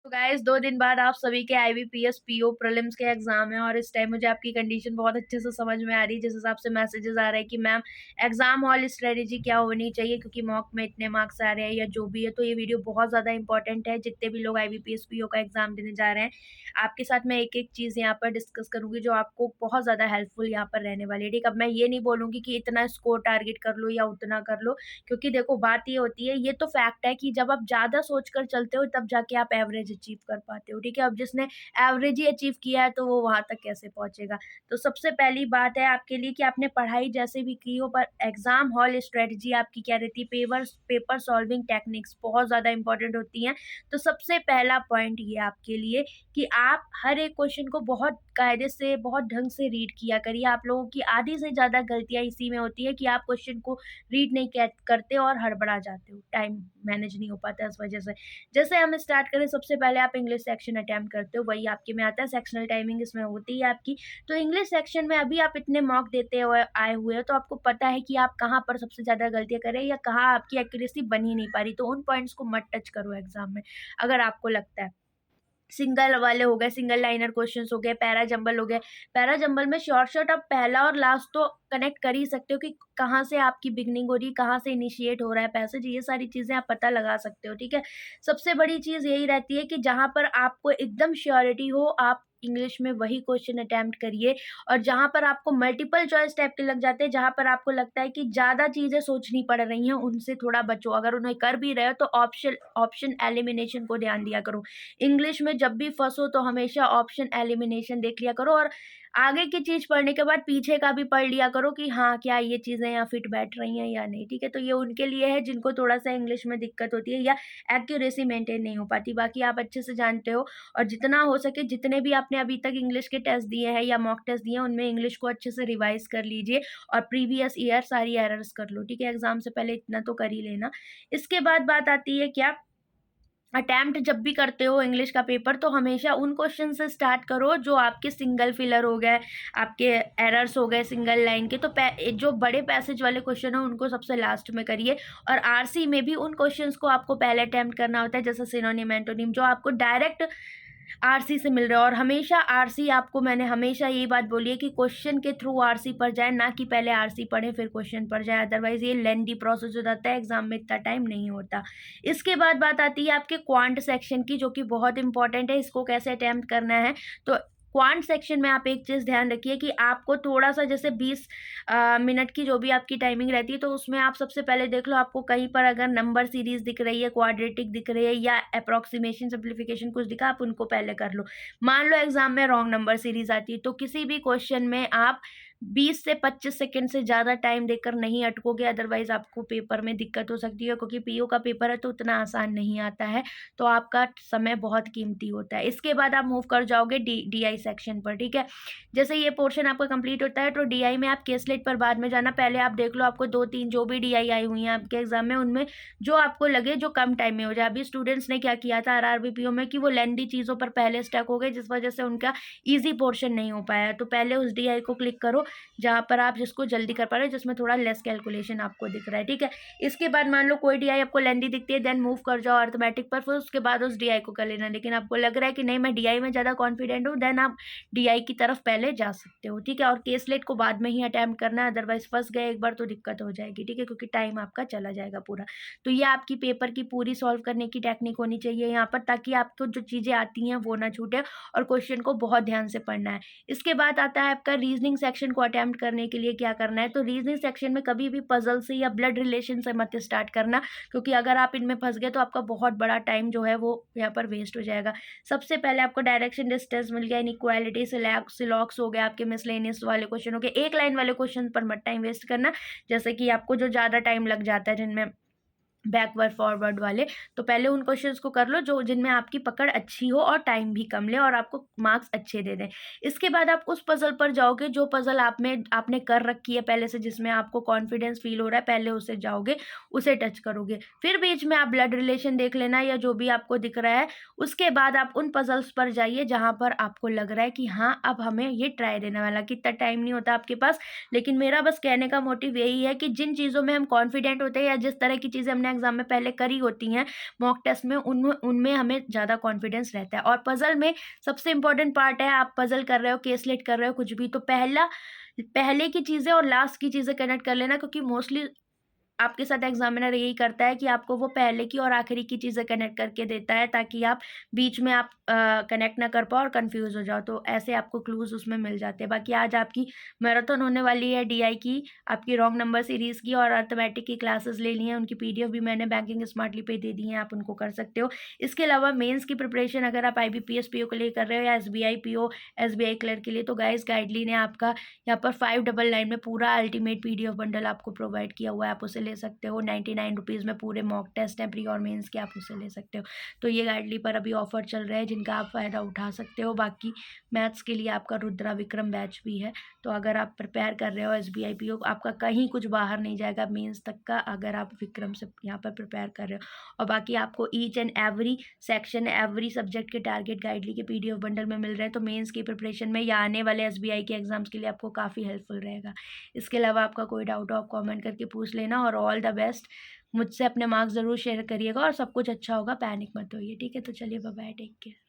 तो गाइस 2 दिन बाद आप सभी के आईबीपीएस पीओ प्रीलिम्स के एग्जाम है और इस टाइम मुझे आपकी कंडीशन बहुत अच्छे से समझ में आ रही है। जिस हिसाब से मैसेजेस आ रहे हैं कि मैम एग्जाम हॉल स्ट्रेटेजी क्या होनी चाहिए क्योंकि मॉक में इतने मार्क्स आ रहे हैं या जो भी है, तो ये वीडियो बहुत ज़्यादा इंपॉर्टेंट है। जितने भी लोग आईबीपीएस पीओ का एग्जाम देने जा रहे हैं, आपके साथ मैं एक एक चीज़ यहाँ पर डिस्कस करूंगी जो आपको बहुत ज़्यादा हेल्पफुल यहाँ पर रहने वाली है। ठीक, अब मैं ये नहीं बोलूंगी कि इतना स्कोर टारगेट कर लो या उतना कर लो, क्योंकि देखो बात ये होती है, ये तो फैक्ट है कि जब आप ज़्यादा सोचकर चलते हो तब जाके आप एवरेज अचीव कर पाते हो। ठीक है, अब जिसने एवरेज ही अचीव किया है तो वो वहाँ तक कैसे पहुँचेगा। तो सबसे पहली बात है आपके लिए कि आपने पढ़ाई जैसे भी की हो, पर एग्जाम हॉल स्ट्रेटजी आपकी क्या रहती है, पेपर सॉल्विंग टेक्निक्स बहुत ज़्यादा इंपॉर्टेंट होती हैं। तो सबसे पहला पॉइंट ये आपके लिए कि आप हर एक क्वेश्चन को बहुत कायदे से, बहुत ढंग से रीड किया करिए। आप लोगों की आधी से ज़्यादा गलतियाँ इसी में होती है कि आप क्वेश्चन को रीड नहीं करते और हड़बड़ा जाते हो, टाइम मैनेज नहीं हो पाता है इस वजह से। जैसे हम स्टार्ट करें, सबसे पहले आप इंग्लिश सेक्शन अटेम्प्ट करते हो, वही आपके में आता है। सेक्शनल टाइमिंग इसमें होती है आपकी। तो इंग्लिश सेक्शन में अभी आप इतने मॉक देते हुए आए हुए हो, तो आपको पता है कि आप कहाँ पर सबसे ज़्यादा गलतियाँ करें या कहाँ आपकी एक्यूरेसी बन ही नहीं पा रही। तो उन पॉइंट्स को मत टच करो एग्जाम में, अगर आपको लगता है। सिंगल वाले हो गए, सिंगल लाइनर क्वेश्चंस हो गए, पैरा जंबल हो गए। पैरा जंबल में शॉर्ट आप पहला और लास्ट तो कनेक्ट कर ही सकते हो कि कहाँ से आपकी बिगनिंग हो रही है, कहाँ से इनिशिएट हो रहा है पैसेज, ये सारी चीज़ें आप पता लगा सकते हो। ठीक है, सबसे बड़ी चीज़ यही रहती है कि जहाँ पर आपको एकदम श्योरिटी हो, आप इंग्लिश में वही क्वेश्चन अटेम्प्ट करिए। और जहाँ पर आपको मल्टीपल चॉइस टाइप के लग जाते हैं, जहाँ पर आपको लगता है कि ज़्यादा चीज़ें सोचनी पड़ रही हैं, उनसे थोड़ा बचो। अगर उन्हें कर भी रहे हो तो ऑप्शन ऑप्शन एलिमिनेशन को ध्यान दिया करो। इंग्लिश में जब भी फंसो तो हमेशा ऑप्शन एलिमिनेशन देख लिया करो, और आगे की चीज़ पढ़ने के बाद पीछे का भी पढ़ लिया करो कि हाँ, क्या ये चीज़ें यहाँ फिट बैठ रही हैं या नहीं। ठीक है, तो ये उनके लिए है जिनको थोड़ा-सा इंग्लिश में दिक्कत होती है या एक्यूरेसी मेंटेन नहीं हो पाती। बाकी आप अच्छे से जानते हो, और जितना हो सके, जितने भी आपने अभी तक इंग्लिश के टेस्ट दिए हैं या मॉक टेस्ट दिए हैं, उनमें इंग्लिश को अच्छे से रिवाइज़ कर लीजिए और प्रीवियस ईयर सारी एरर्स कर लो। ठीक है, एग्ज़ाम से पहले इतना तो कर ही लेना। इसके बाद बात आती है क्या, अटेम्प्ट जब भी करते हो इंग्लिश का पेपर, तो हमेशा उन क्वेश्चन से स्टार्ट करो जो आपके सिंगल फिलर हो गए, आपके एरर्स हो गए सिंगल लाइन के। तो जो बड़े पैसेज वाले क्वेश्चन हो उनको सबसे लास्ट में करिए। और आरसी में भी उन क्वेश्चंस को आपको पहले अटेम्प्ट करना होता है, जैसे सिनोनिम एंटोनिम, जो आपको डायरेक्ट आरसी से मिल रहा है। और हमेशा आरसी, आपको मैंने हमेशा यही बात बोली है कि क्वेश्चन के थ्रू आरसी पर जाए, ना कि पहले आरसी पढ़ें फिर क्वेश्चन पर जाए, अदरवाइज ये लेंदी प्रोसेस हो जाता है, एग्जाम में इतना टाइम नहीं होता। इसके बाद बात आती है आपके क्वांट सेक्शन की, जो कि बहुत इंपॉर्टेंट है। इसको कैसे अटेम्प्ट करना है, तो क्वांट सेक्शन में आप एक चीज़ ध्यान रखिए कि आपको थोड़ा सा, जैसे 20 मिनट की जो भी आपकी टाइमिंग रहती है, तो उसमें आप सबसे पहले देख लो आपको कहीं पर अगर नंबर सीरीज दिख रही है, क्वाड्रेटिक दिख रही है या अप्रोक्सीमेशन सिंप्लीफिकेशन कुछ दिखा, आप उनको पहले कर लो। मान लो एग्जाम में रॉन्ग नंबर सीरीज आती है, तो किसी भी क्वेश्चन में आप 20 से 25 सेकंड से ज़्यादा टाइम देकर नहीं अटकोगे, अदरवाइज आपको पेपर में दिक्कत हो सकती है, क्योंकि पीओ का पेपर है तो उतना आसान नहीं आता है, तो आपका समय बहुत कीमती होता है। इसके बाद आप मूव कर जाओगे डीआई सेक्शन पर। ठीक है, जैसे ये पोर्शन आपका कंप्लीट होता है तो डीआई में आप केसलेट पर बाद में जाना। पहले आप देख लो आपको 2-3 जो भी डीआई आई हुई हैं आपके एग्जाम में, उनमें जो आपको लगे जो कम टाइम में हो जाए। अभी स्टूडेंट्स ने क्या किया था आरआरबी पीओ में कि वो लेंदी चीज़ों पर पहले स्टक हो गए, जिस वजह से उनका ईजी पोर्शन नहीं हो पाया। तो पहले उस डीआई को क्लिक करो जहाँ पर आप जिसको जल्दी कर पा रहे हो, जिसमें थोड़ा लेस कैलकुलेशन आपको दिख रहा है। ठीक है, इसके बाद मान लो कोई डीआई आपको लेंदी दिखती है, देन मूव कर जाओ अर्थमेटिक पर, फिर उसके बाद उस डीआई को कर लेना। लेकिन आपको लग रहा है कि नहीं, मैं डीआई में ज़्यादा कॉन्फिडेंट हूँ, देन आप डीआई की तरफ पहले जा सकते हो। ठीक है, और केसलेट को बाद में ही अटेम्प्ट करना है, अदरवाइज फंस गए एक बार तो दिक्कत हो जाएगी। ठीक है, क्योंकि टाइम आपका चला जाएगा पूरा। तो ये आपकी पेपर की पूरी सॉल्व करने की टेक्निक होनी चाहिए यहाँ पर, ताकि आपको जो चीज़ें आती हैं वो ना छूटे, और क्वेश्चन को बहुत ध्यान से पढ़ना है। इसके बाद आता है आपका रीजनिंग सेक्शन को अटेम्प्ट करने के लिए क्या करना है। तो रीजनिंग सेक्शन में कभी भी पजल से या ब्लड रिलेशन से मत स्टार्ट करना, क्योंकि अगर आप इनमें फंस गए तो आपका बहुत बड़ा टाइम जो है वो यहाँ पर वेस्ट हो जाएगा। सबसे पहले आपको डायरेक्शन डिस्टेंस मिल गया, इनइक्वालिटी, सिलॉक्स हो गया, आपके मिसलेनियस वाले क्वेश्चन हो गए। एक लाइन वाले क्वेश्चन पर मत टाइम वेस्ट करना, जैसे कि आपको जो ज़्यादा टाइम लग जाता है जिनमें बैकवर्ड फॉरवर्ड वाले, तो पहले उन क्वेश्चंस को कर लो जो जिनमें आपकी पकड़ अच्छी हो और टाइम भी कम ले और आपको मार्क्स अच्छे दे दें। इसके बाद आप उस पजल पर जाओगे जो पजल आपने कर रखी है पहले से, जिसमें आपको कॉन्फिडेंस फील हो रहा है, पहले उसे जाओगे, उसे टच करोगे। फिर बीच में आप ब्लड रिलेशन देख लेना या जो भी आपको दिख रहा है। उसके बाद आप उन पजल्स पर जाइए जहाँ पर आपको लग रहा है कि हाँ, अब हमें ये ट्राई देने वाला, कि इतना टाइम नहीं होता आपके पास। लेकिन मेरा बस कहने का मोटिव यही है कि जिन चीज़ों में हम कॉन्फिडेंट होते हैं या जिस तरह की चीज़ें हमने आपने एग्ज़ाम में पहले करी होती हैं मॉक टेस्ट में, उनमें उनमें हमें ज़्यादा कॉन्फिडेंस रहता है। और पज़ल में सबसे इम्पोर्टेंट पार्ट है, आप पज़ल कर रहे हो, केसलेट कर रहे हो, कुछ भी, तो पहले की चीज़ें और लास्ट की चीज़ें कनेक्ट कर लेना, क्योंकि मोस्टली आपके साथ एग्ज़ामिनर यही करता है कि आपको वो पहले की और आखिरी की चीज़ें कनेक्ट करके देता है, ताकि आप बीच में आप कनेक्ट ना कर पाओ और कन्फ्यूज़ हो जाओ, तो ऐसे आपको क्लूज़ उसमें मिल जाते हैं। बाकी आज आपकी मैराथन होने वाली है डीआई की, आपकी रॉन्ग नंबर सीरीज़ की, और अर्थमेटिक की क्लासेस ले ली हैं, उनकी पीडीएफ भी मैंने बैंकिंग स्मार्टली पे दे दी हैं, आप उनको कर सकते हो। इसके अलावा मेंस की प्रिपरेशन अगर आप आईबीपीएस पीओ के लिए कर रहे हो या एसबीआई पीओ, एसबीआई क्लर्क के लिए, तो गाइस गाइडलाइन है आपका यहाँ पर 599 में पूरा अल्टीमेट पीडीएफ बंडल आपको प्रोवाइड किया हुआ है, आप उसे ले सकते हो। 99 रुपीज़ में पूरे मॉक टेस्ट हैं प्री और मेंस के, आप उसे ले सकते हो। तो ये गाइडली पर अभी ऑफर चल रहा है जिनका आप फ़ायदा उठा सकते हो। बाकी मैथ्स के लिए आपका रुद्रा विक्रम बैच भी है, तो अगर आप प्रिपेयर कर रहे हो एसबीआई पीओ, आपका कहीं कुछ बाहर नहीं जाएगा मेंस तक का, अगर आप विक्रम से यहाँ पर प्रिपेयर कर रहे हो। और बाकी आपको each and every section, every subject के टारगेट गाइडली के पीडीएफ बंडल में मिल रहे हैं, तो मेंस की प्रिपरेशन में या आने वाले एसबीआई के एग्जाम्स के लिए आपको काफ़ी हेल्पफुल रहेगा। इसके अलावा आपका कोई डाउट हो आप कमेंट करके पूछ लेना, और ऑल द बेस्ट। मुझसे अपने मार्क्स ज़रूर शेयर करिएगा, और सब कुछ अच्छा होगा, पैनिक मत होइए, ठीक है? तो चलिए बाय बाय, टेक केयर।